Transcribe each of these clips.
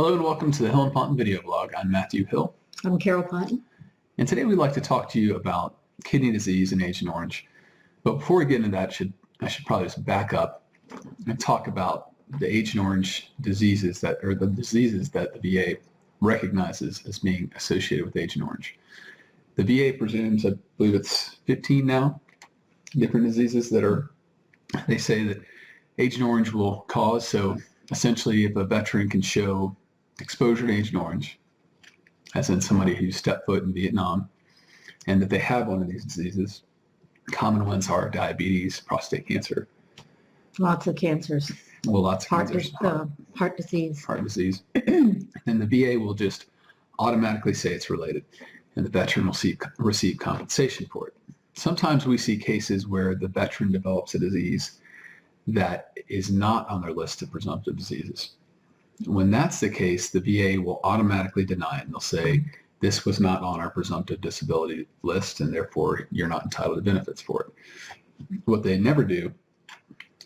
Hello and welcome to the Hill and Ponton video blog. I'm Matthew Hill. I'm Carol Ponton. And today we'd like to talk to you about kidney disease in Agent Orange. But before we get into that, I should probably just back up and talk about the Agent Orange diseases that the VA recognizes as being associated with Agent Orange. The VA presumes, I believe it's 15 now, different diseases they say that Agent Orange will cause. So essentially, if a veteran can show exposure to Agent Orange, as in somebody who stepped foot in Vietnam, and that they have one of these diseases, common ones are diabetes, prostate cancer. Lots of cancers. Well, lots of cancers. Heart disease. Heart disease. And the VA will just automatically say it's related, and the veteran will receive compensation for it. Sometimes we see cases where the veteran develops a disease that is not on their list of presumptive diseases. When that's the case, the VA will automatically deny it, and they'll say, this was not on our presumptive disability list, and therefore you're not entitled to benefits for it. What they never do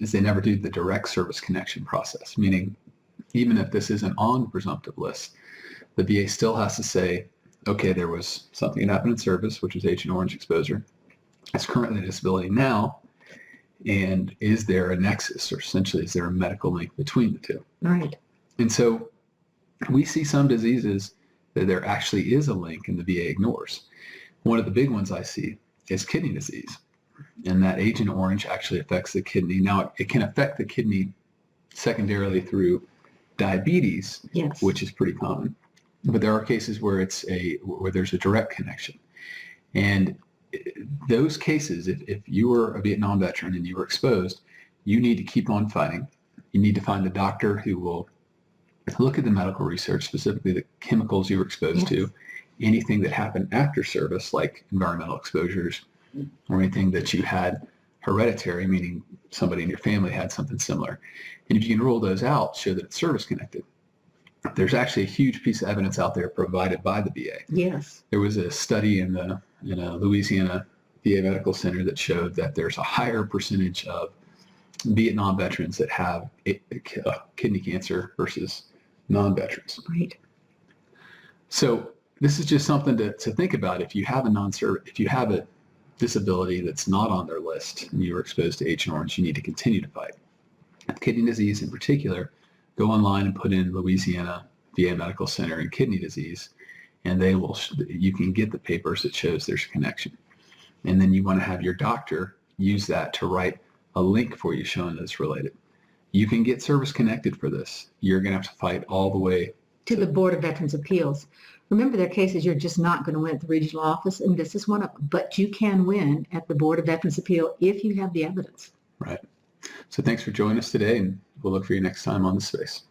is they never do the direct service connection process, meaning even if this isn't on the presumptive list, the VA still has to say, okay, there was something that happened in service, which is Agent Orange exposure. It's currently a disability now, and is there a nexus, or essentially is there a medical link between the two? Right. And so we see some diseases that there actually is a link and the VA ignores. One of the big ones I see is kidney disease, and that Agent Orange actually affects the kidney. Now, it can affect the kidney secondarily through diabetes, yes, which is pretty common. But there are cases where there's a direct connection. And those cases, if you were a Vietnam veteran and you were exposed, you need to keep on fighting. You need to find a doctor who will look at the medical research, specifically the chemicals you were exposed to, anything that happened after service, like environmental exposures, or anything that you had hereditary, meaning somebody in your family had something similar. And if you can rule those out, show that it's service-connected. There's actually a huge piece of evidence out there provided by the VA. Yes. There was a study in a Louisiana VA medical center that showed that there's a higher percentage of Vietnam veterans that have kidney cancer versus non-veterans. Right. So this is just something to think about. If you have a disability that's not on their list and you were exposed to Agent Orange, you need to continue to fight. Kidney disease in particular, go online and put in Louisiana VA Medical Center and kidney disease, and you can get the papers that shows there's a connection. And then you want to have your doctor use that to write a link for you showing that it's related. You can get service connected for this. You're going to have to fight all the way to the Board of Veterans Appeals. Remember, there are cases you're just not going to win at the regional office, and this is one of them. But you can win at the Board of Veterans Appeal if you have the evidence. Right. So thanks for joining us today, and we'll look for you next time on The Space.